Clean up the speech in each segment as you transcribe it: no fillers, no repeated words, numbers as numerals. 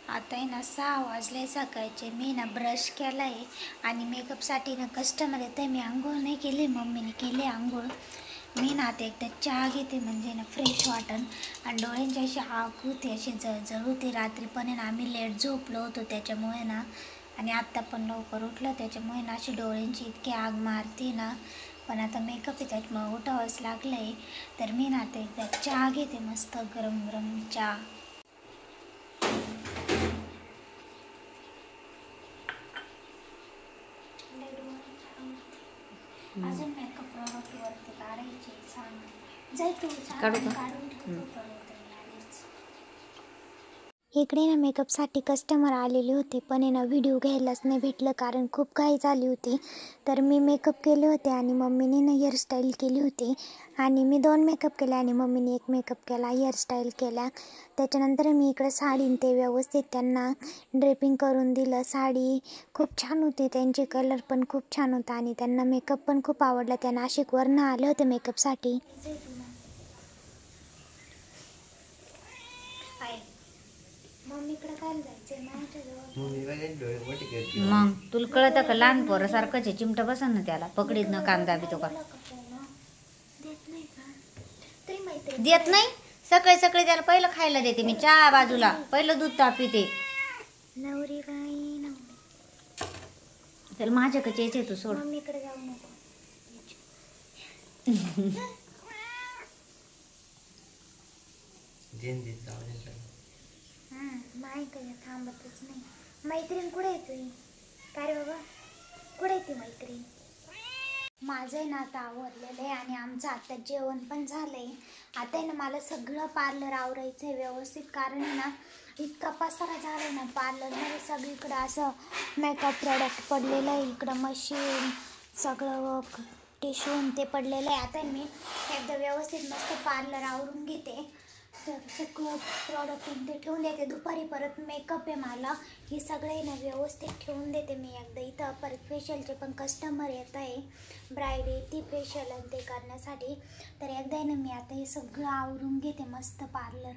आता आहे ना 6 वाजले सकाळचे. मी ना ब्रश केला आहे आणि मेकअपसाठी ना कस्टमर येते. मी आंघोळ नाही केली, मम्मीने केली आंघोळ. मी ना आता एकदा चहा घेते म्हणजे ना फ्रेश वाटन. आणि डोळ्यांची अशी आग होती, अशी जळजळ होती. रात्री पण आहे ना आम्ही लेट झोपलो होतो त्याच्यामुळे ना, आणि आत्ता पण लवकर उठलो त्याच्यामुळे ना अशी डोळ्यांची इतकी आग मारते ना. पण आता मेकअप आहे त्याच्यामुळे उठावंच लागलं आहे. तर मी ना आता एकदा चहा घेते, मस्त गरम गरम चहा. अजून मेकअप प्रॉडक्ट वरती काढायचे, सांग जाय तू काढून ठेवतो. इकडे ना मेकअपसाठी कस्टमर आलेले होते, पण आहे ना व्हिडिओ घ्यायलाच नाही भेटलं कारण खूप घाई झाली होती. तर मी मेकअप केले होते आणि मम्मीने ना हेअरस्टाईल केली होती. आणि मी 2 मेकअप केले आणि मम्मीने 1 मेकअप केला, हेअरस्टाईल केला. त्याच्यानंतर मी इकडे साडी ते व्यवस्थित त्यांना ड्रेपिंग करून दिलं. साडी खूप छान होती, त्यांचे कलर पण खूप छान होता आणि त्यांना मेकअप पण खूप आवडला. त्या नाशिकवरनं आले होते मेकअपसाठी. मम्मीकडे काय जायचंय मग तुला कळतं का? लहान पोरं सारखंच आहे, चिमटा बसन ना त्याला पकडीत न कांदा बी तो का देत नाही. सकाळी सकाळी त्याला पहिलं खायला देते मी, चहा बाजूला, पहिलं दूध तापीते. नवरी बाई त्याला माझ्याकडे यायचे तू सोड. मम्मीकडे जाऊ नको. माय काय थांबतच नाही. मैत्रीण कुठे येते काय रे बाबा? कुठे येते मैत्रीण? माझं आहे ना आता आवरलेलं आहे आणि आमचं आता जेवण पण झालंय. आता आहे ना मला सगळं पार्लर आवरायचं आहे व्यवस्थित, कारण आहे ना इतका पसारा झाला आहे ना पार्लरमध्ये. सगळीकडं असं मेकअप प्रॉडक्ट पडलेलं आहे, इकडं मशीन सगळं टिश्यू ते पडलेलं आहे. आता मी एकदा व्यवस्थित मस्त पार्लर आवरून घेते. तर सगळं प्रॉडक्ट ते ठेवून देते. दुपारी परत मेकअप आहे मला, हे सगळे ना व्यवस्थित ठेवून देते मी एकदा. इथं परत फेशियलचे पण कस्टमर येत आहे, ब्राईड आहे ती फेशियल आणि ते करण्यासाठी. तर एकदा ना मी आता हे सगळं आवरून घेते मस्त पार्लर.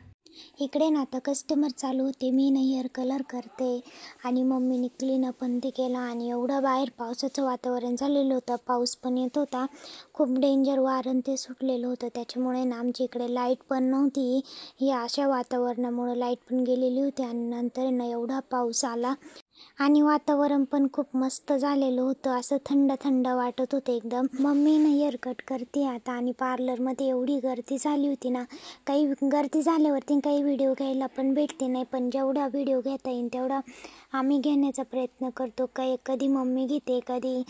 इकडे ना आता कस्टमर चालू होते, मी ना हेअर कलर करते आणि मम्मीने क्लीनअप पण ते केलं. आणि एवढं बाहेर पावसाचं वातावरण झालेलं होतं, पाऊस पण येत होता, खूप डेंजर वारण ते सुटलेलं होतं. त्याच्यामुळे ना आमच्या इकडे लाईट पण नव्हती. ही अशा वातावरणामुळे लाईट पण गेलेली होती. आणि नंतर ना एवढा पाऊस आला आणि वातावरण पण खूप मस्त झालेलं होतं, असं थंड थंड वाटत होतं एकदम. मम्मीनं हेअर कट करते आता आणि पार्लरमध्ये एवढी गर्दी झाली होती ना, काही गर्दी झाल्यावरती काही व्हिडिओ घ्यायला पण भेटते नाही. पण जेवढा व्हिडिओ घेता येईल तेवढा आम्ही घेण्याचा प्रयत्न करतो. कधी मम्मी घेते, कधी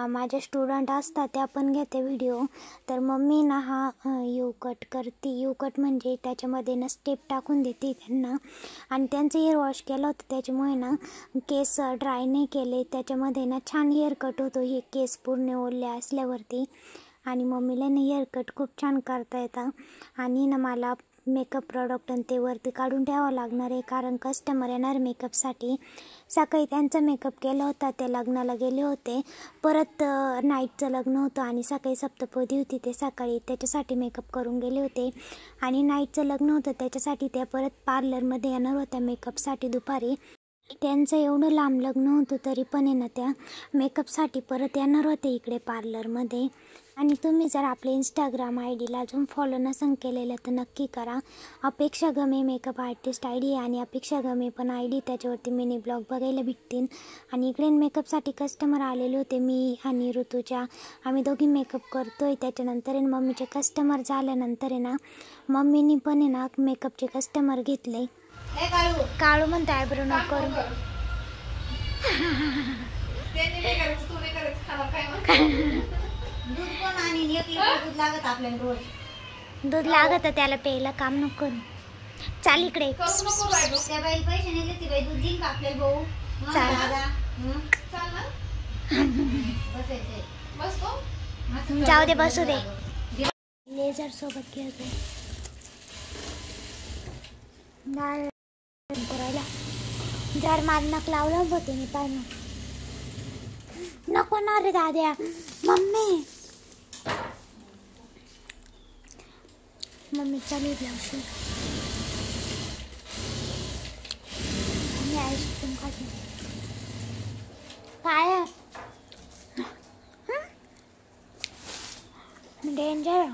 माझ्या स्टुडंट असतात त्या पण घेते व्हिडिओ. तर मम्मी ना हा यू कट करते. यू कट म्हणजे त्याच्यामध्ये ना स्टेप टाकून देते त्यांना. आणि त्यांचं हेअर वॉश केलं होतं त्याच्यामुळे ना केस ड्राय नाही केले, त्याच्यामध्ये ना छान हेअर कट होतो हे केस पूर्ण ओले असल्यावरती. आणि मम्मीला ना हेअर कट खूप छान करता येतं. आणि ना मला मेकअप प्रॉडक्ट आणि ते वरती काढून ठेवावं लागणार आहे, कारण कस्टमर येणार मेकअपसाठी. सकाळी त्यांचा मेकअप केला होता, ते लग्नाला गेले होते. परत नाईटचं लग्न होतं आणि सकाळी सप्तपदी होती, ते सकाळी त्याच्यासाठी मेकअप करून गेले होते. आणि नाईटचं लग्न होतं त्याच्यासाठी त्या परत पार्लरमध्ये येणार होत्या मेकअपसाठी दुपारी. त्यांचं एवढं लांब लग्न होतं तरी पण आहे ना त्या मेकअपसाठी परत येणार होते इकडे पार्लरमध्ये. आणि तुम्ही जर आपल्या इंस्टाग्राम आय डीला अजून फॉलो नसेल केलेलं तर नक्की करा. अपेक्षा Game makeup artist I D आणि अपेक्षा गमे पण आय डी, त्याच्यावरती मिनी ब्लॉग बघायला भेटतील. आणि इकडे मेकअपसाठी कस्टमर आलेले होते, मी आणि ऋतूच्या, आम्ही दोघी मेकअप करतोय. त्याच्यानंतर मम्मीचे कस्टमर झाल्यानंतर आहे ना मम्मीनी पण आहे ना मेकअपचे कस्टमर घेतले. काळू म्हणतो आयब्रो नको करू. दूध लागत त्याला प्यायला, काम नको करू. चाल इकडे. जाऊ दे, बसू दे. लेझर सोबत खेळतो करायला. जर मारणाक लावलं होते मी पाय नको ना रे दाद्या. मम्मी चालू ब्लाउज काय डेंजर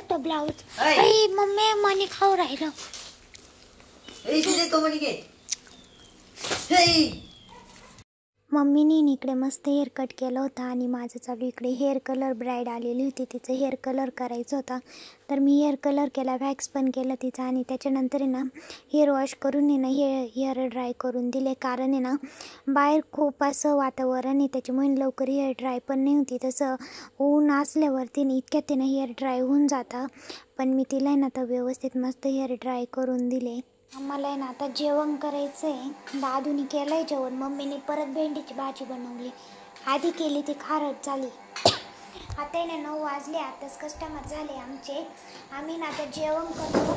तो ब्लाऊज मम्मी मनी खाऊ राहिलं. मम्मीने इकडे मस्त हेअर कट केलं होतं आणि माझं चालू इकडे हेअर कलर ब्राईड आलेली होती, तिचं हेअर कलर करायचं होता. तर मी हेअर कलर केला, वॅक्स पण केलं तिचं आणि त्याच्यानंतर आहे ना हेअर वॉश करून आहे ना हेअर ड्राय करून दिले. कारण आहे ना बाहेर खूप असं वातावरण आहे, त्याच्यामुळे लवकर हेअर ड्राय पण नाही होती. तसं ऊन असल्यावरती ना इतक्यात आहे ना हेअर ड्राय होऊन जातं. पण मी तिला आहे ना तर व्यवस्थित मस्त हेअर ड्राय करून दिले. आम्हाला आहे ना आता जेवण करायचं आहे. दादूनी केलं आहे जेवण, मम्मीने परत भेंडीची भाजी बनवली. आधी केली ती खारट झाली. आता आहे ना 9 वाजले, आताच कस्टमर झाले आमचे. आम्ही ना आता जेवण करतो,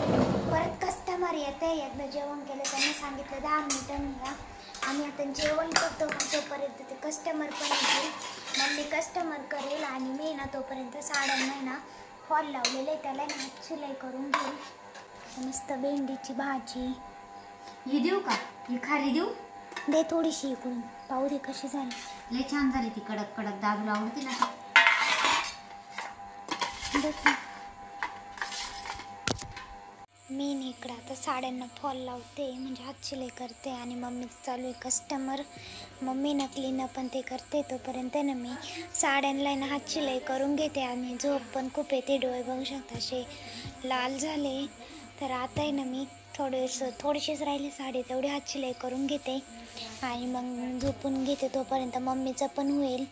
परत कस्टमर येतं आहे. एकदा जेवण केलं त्यांनी सांगितलं 10 मिनिटांनी या. आम्ही आता जेवण करतो, मग तोपर्यंत ते कस्टमर पण येतील. मम्मी कस्टमर करेल आणि मी ना तोपर्यंत साड्यांना ना फॉल लावलेलं आहे, त्याला ना शिलाई करून घेईल. मस्त भेंडीची भाजी ही देऊ का? ही खाली देऊ दे थोडीशी इकडून, पाहू दे कशी झाली. लय छान झाली ती, कडक कडक. दादूला आवडते ना. मी इकडं आता साड्यांना फॉल लावते, म्हणजे हात शिलाई करते आणि मम्मीचं चालू आहे कस्टमर. मम्मी ना क्लीनअप पण ते करते, तोपर्यंत ना मी साड्यांना ना हात शिलाई करून घेते. आणि झोप पण खूप येते, डोळे बघू शकता असे लाल झाले. तर आता आहे ना मी थोडीशीच राहिली साडी, तेवढी हात शिलाई करून घेते आणि मग झोपून घेते. तोपर्यंत मम्मीचं पण होईल.